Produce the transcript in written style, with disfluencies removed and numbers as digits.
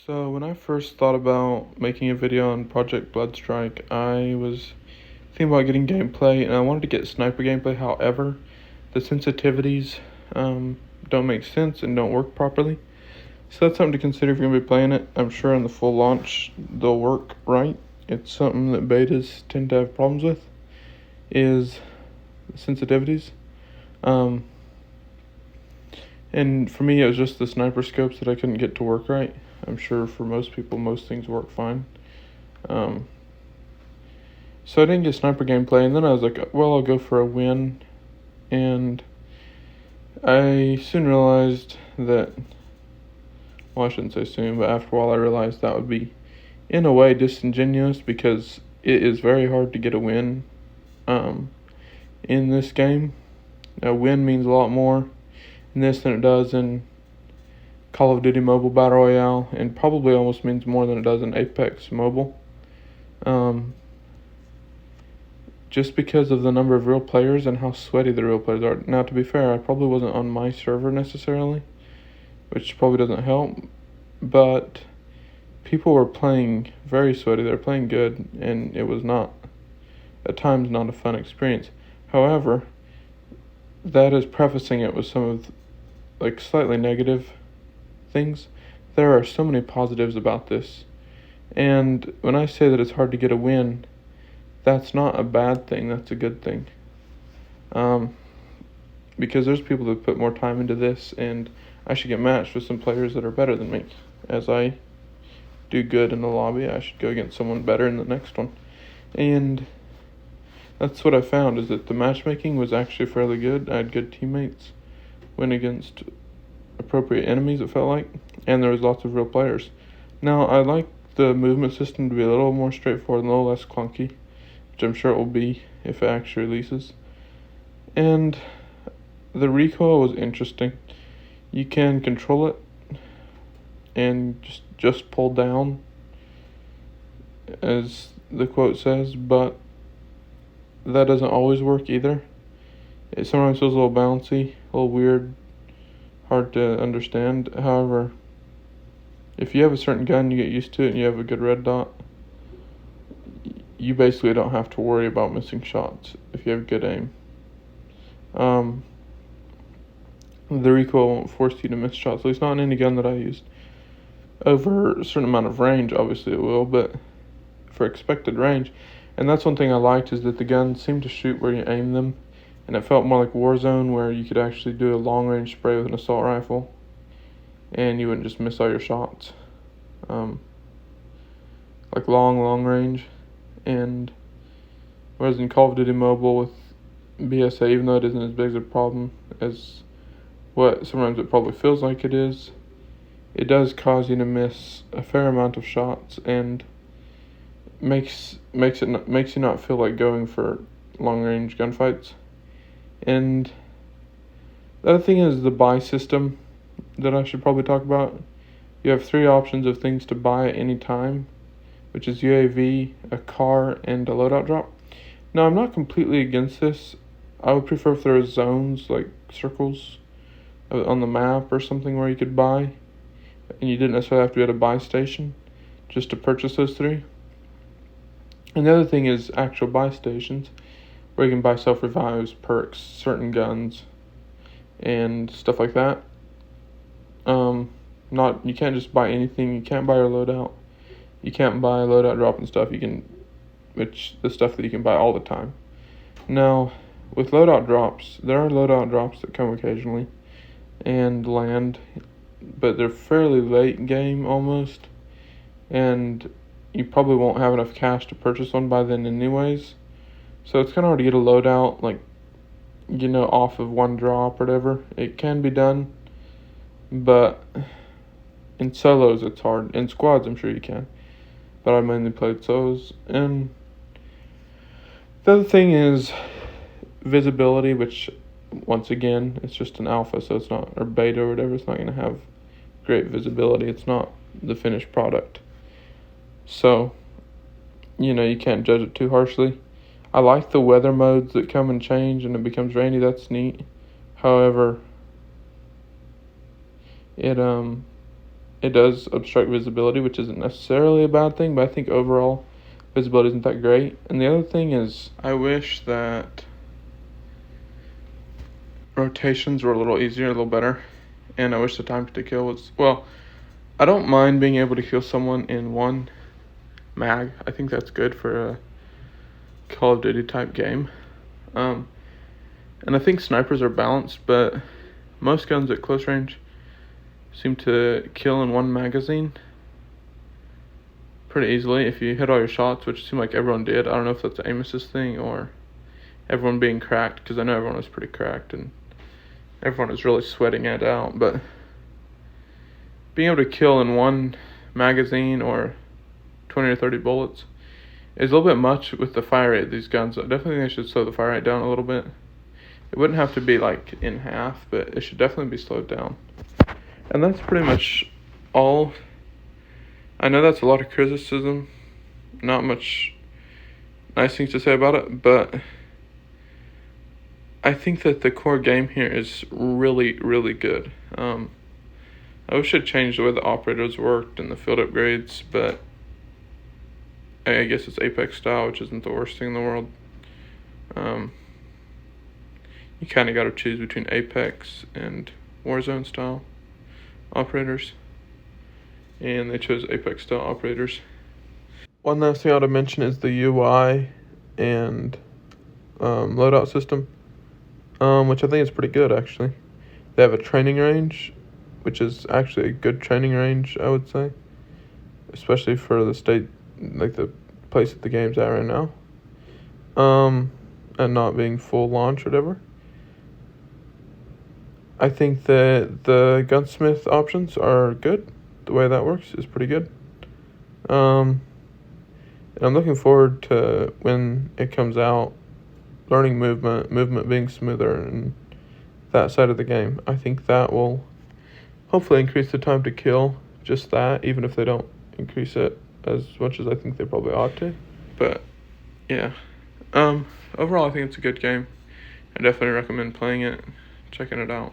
So when I first thought about making a video on Project BloodStrike, I was thinking about getting gameplay, and I wanted to get sniper gameplay. However, the sensitivities don't make sense and don't work properly. So that's something to consider if you're going to be playing it. I'm sure in the full launch they'll work right. It's something that betas tend to have problems with, is sensitivities. And for me, it was just the sniper scopes that I couldn't get to work right. I'm sure for most people, most things work fine. So I didn't get sniper gameplay, and then I was like, well, I'll go for a win. And I soon realized that, well, I shouldn't say soon, but after a while I realized that would be, in a way, disingenuous, because it is very hard to get a win in this game. A win means a lot more in this than it does in Call of Duty Mobile Battle Royale, and probably almost means more than it does in Apex Mobile. Just because of the number of real players and how sweaty the real players are. Now, to be fair, I probably wasn't on my server necessarily, which probably doesn't help, but people were playing very sweaty. They were playing good, and it was not, at times, not a fun experience. However, that is prefacing it with some of, slightly negative things. There are so many positives about this, and when I say that it's hard to get a win, that's not a bad thing, that's a good thing. Because there's people that put more time into this, and I should get matched with some players that are better than me. As I do good in the lobby, I should go against someone better in the next one. And that's what I found, is that the matchmaking was actually fairly good. I had good teammates, went against appropriate enemies, it felt like, and there was lots of real players. Now, I like the movement system to be a little more straightforward and a little less clunky, which I'm sure it will be if it actually releases. And the recoil was interesting. You can control it and just pull down, as the quote says, but that doesn't always work either. It sometimes feels a little bouncy, a little weird, hard to understand. However, if you have a certain gun, you get used to it, and you have a good red dot, you basically don't have to worry about missing shots if you have good aim. The recoil won't force you to miss shots, at least not in any gun that I used. Over a certain amount of range, obviously it will, but for expected range. And that's one thing I liked, is that the guns seemed to shoot where you aim them, and it felt more like Warzone, where you could actually do a long-range spray with an assault rifle, and you wouldn't just miss all your shots. Like long range. And whereas in Call of Duty Mobile with BSA, even though it isn't as big a problem as what sometimes it probably feels like it is, it does cause you to miss a fair amount of shots, and makes you not feel like going for long range gunfights. And the other thing is the buy system that I should probably talk about. You have 3 options of things to buy at any time, which is UAV, a car, and a loadout drop. Now, I'm not completely against this. I would prefer if there were zones, like circles on the map or something, where you could buy, and you didn't necessarily have to be at a buy station just to purchase those 3. And the other thing is actual buy stations, where you can buy self-revives, perks, certain guns, and stuff like that. You can't just buy anything. You can't buy your loadout. You can't buy loadout drop and stuff. The stuff that you can buy all the time. Now, with loadout drops, there are loadout drops that come occasionally and land, but they're fairly late game almost, and you probably won't have enough cash to purchase one by then anyways. So it's kind of hard to get a loadout, off of one drop or whatever. It can be done, but in solos it's hard. In squads I'm sure you can, but I mainly played solos. And the other thing is visibility, which once again, it's just an alpha, so it's not, or beta or whatever, it's not going to have great visibility. It's not the finished product. So, you can't judge it too harshly. I like the weather modes that come and change and it becomes rainy. That's neat. However, it it does obstruct visibility, which isn't necessarily a bad thing, but I think overall visibility isn't that great. And the other thing is, I wish that rotations were a little easier, a little better, and I wish the time to kill was, well, I don't mind being able to kill someone in one mag. I think that's good for a Call of Duty type game. And I think snipers are balanced, but most guns at close range seem to kill in one magazine pretty easily if you hit all your shots, which it seemed like everyone did. I don't know if that's an aim assist thing or everyone being cracked, because I know everyone was pretty cracked and everyone was really sweating it out, but being able to kill in one magazine or 20 or 30 bullets is a little bit much with the fire rate of these guns. I definitely think they should slow the fire rate down a little bit. It wouldn't have to be like in half, but it should definitely be slowed down. And that's pretty much all. I know that's a lot of criticism, not much nice things to say about it, but I think that the core game here is really, really good. I wish it changed the way the operators worked and the field upgrades, but I guess it's Apex style, which isn't the worst thing in the world. You kind of got to choose between Apex and Warzone style operators, and they chose Apex style operators. One last thing I ought to mention is the UI and loadout system, which I think is pretty good actually. They have a training range, which is actually a good training range, I would say, especially for the state, like the place that the game's at right now, and not being full launch or whatever. I think that the gunsmith options are good. The way that works is pretty good. And I'm looking forward to when it comes out, learning movement being smoother, and that side of the game. I think that will hopefully increase the time to kill, just that, even if they don't increase it as much as I think they probably ought to. But yeah, overall I think it's a good game. I definitely recommend playing it, checking it out.